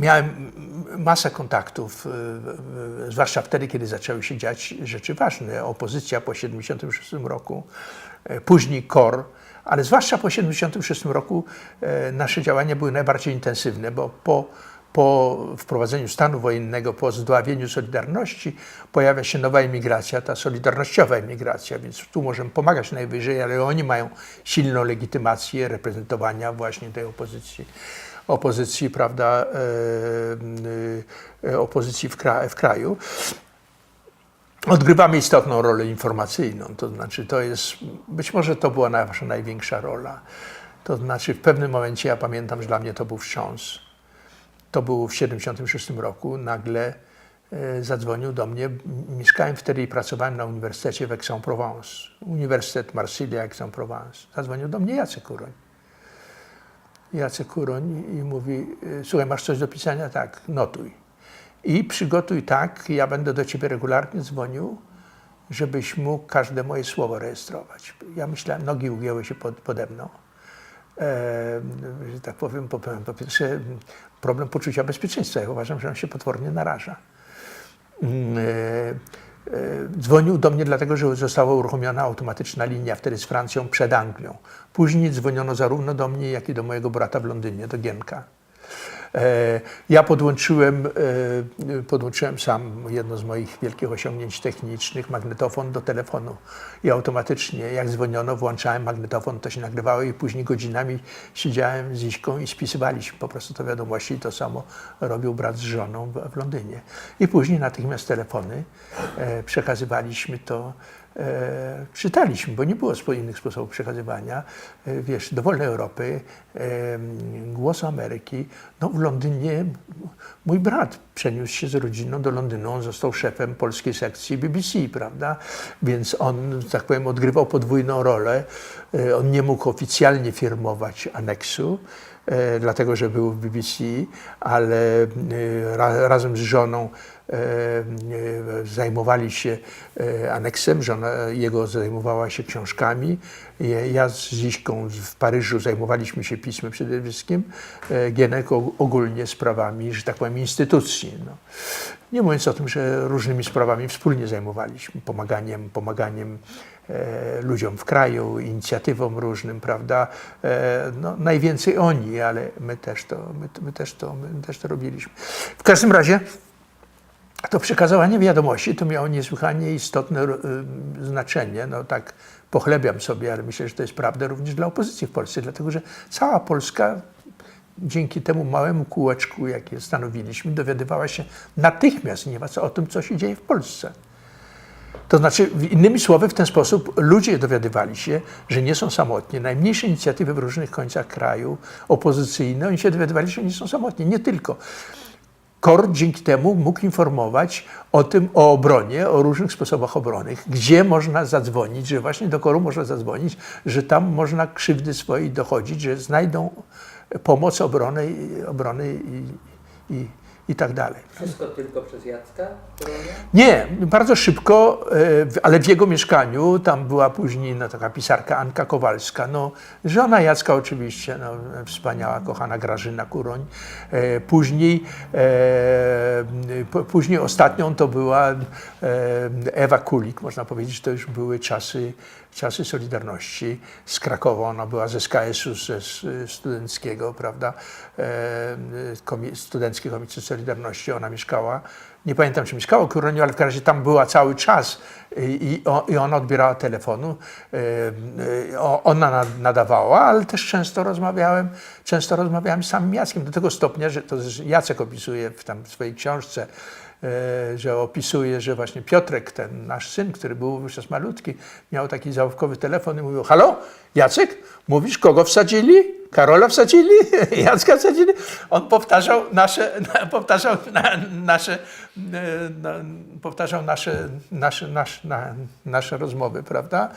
Miałem masę kontaktów, zwłaszcza wtedy, kiedy zaczęły się dziać rzeczy ważne. Opozycja po 1976 roku, później KOR, ale zwłaszcza po 1976 roku nasze działania były najbardziej intensywne, bo po wprowadzeniu stanu wojennego, po zdławieniu Solidarności pojawia się nowa emigracja, ta solidarnościowa emigracja, więc tu możemy pomagać najwyżej, ale oni mają silną legitymację reprezentowania właśnie tej opozycji, prawda, opozycji w kraju. Odgrywamy istotną rolę informacyjną, to znaczy być może to była nasza największa rola. To znaczy w pewnym momencie, ja pamiętam, że dla mnie to był wstrząs. To było w 1976 roku, nagle zadzwonił do mnie, mieszkałem wtedy i pracowałem na uniwersytecie w Aix-en-Provence, Uniwersytet Marsylia, Aix-en-Provence. Zadzwonił do mnie Jacek Kuroń i mówi: słuchaj, masz coś do pisania? Tak, notuj. I przygotuj tak, ja będę do ciebie regularnie dzwonił, żebyś mógł każde moje słowo rejestrować. Ja myślałem, nogi ugięły się pode mną. Że tak powiem, po pierwsze problem poczucia bezpieczeństwa. Ja uważam, że on się potwornie naraża. Dzwonił do mnie dlatego, że została uruchomiona automatyczna linia wtedy z Francją przed Anglią. Później dzwoniono zarówno do mnie, jak i do mojego brata w Londynie, do Gienka. Ja podłączyłem sam jedno z moich wielkich osiągnięć technicznych, magnetofon do telefonu i automatycznie jak dzwoniono, włączałem magnetofon, to się nagrywało i później godzinami siedziałem z Iśką i spisywaliśmy po prostu te wiadomości i to samo robił brat z żoną w Londynie. I później natychmiast telefony, przekazywaliśmy to, czytaliśmy, bo nie było innych sposobów przekazywania, wiesz, do wolnej Europy, Głosu Ameryki. No w Londynie mój brat przeniósł się z rodziną do Londynu, on został szefem polskiej sekcji BBC, prawda? Więc on, tak powiem, odgrywał podwójną rolę. On nie mógł oficjalnie firmować aneksu, dlatego że był w BBC, ale razem z żoną zajmowali się aneksem, żona jego zajmowała się książkami. Ja z Ziśką w Paryżu zajmowaliśmy się pismem przede wszystkim, Gienek ogólnie sprawami, że tak powiem, instytucji. No. Nie mówiąc o tym, że różnymi sprawami wspólnie zajmowaliśmy, pomaganiem ludziom w kraju, inicjatywom różnym, prawda? No, najwięcej oni, ale my też to robiliśmy. W każdym razie to przekazywanie wiadomości to miało niesłychanie istotne znaczenie. No tak pochlebiam sobie, ale myślę, że to jest prawda również dla opozycji w Polsce, dlatego że cała Polska dzięki temu małemu kółeczku, jakie stanowiliśmy, dowiadywała się natychmiast o tym, co się dzieje w Polsce. To znaczy, innymi słowy, w ten sposób ludzie dowiadywali się, że nie są samotni. Najmniejsze inicjatywy w różnych końcach kraju, opozycyjne, oni się dowiadywali, że nie są samotni. Nie tylko. KOR dzięki temu mógł informować o obronie, o różnych sposobach obrony, gdzie można zadzwonić, że właśnie do KOR-u można zadzwonić, że tam można krzywdy swojej dochodzić, że znajdą pomoc, obrony i tak dalej. Wszystko tylko przez Jacka Kuronia? Nie, bardzo szybko, ale w jego mieszkaniu, tam była później taka pisarka Anka Kowalska, no, żona Jacka oczywiście, no, wspaniała, kochana Grażyna Kuroń. Później ostatnią to była Ewa Kulik, można powiedzieć, że to już były czasy Solidarności z Krakowa, ona była z SKS-u, ze studenckiego, prawda, Studencki Komitet Solidarności, ona mieszkała, nie pamiętam, czy mieszkała w Kuroniu, ale w każdym razie tam była cały czas i ona odbierała telefonu, ona nadawała, ale też często rozmawiałem z samym Jackiem, do tego stopnia, że to Jacek opisuje w swojej książce, że opisuje, że właśnie Piotrek, ten nasz syn, który był wówczas malutki, miał taki załówkowy telefon i mówił: halo, Jacek, mówisz, kogo wsadzili? Karola wsadzili? Jacka wsadzili? On powtarzał nasze rozmowy, prawda?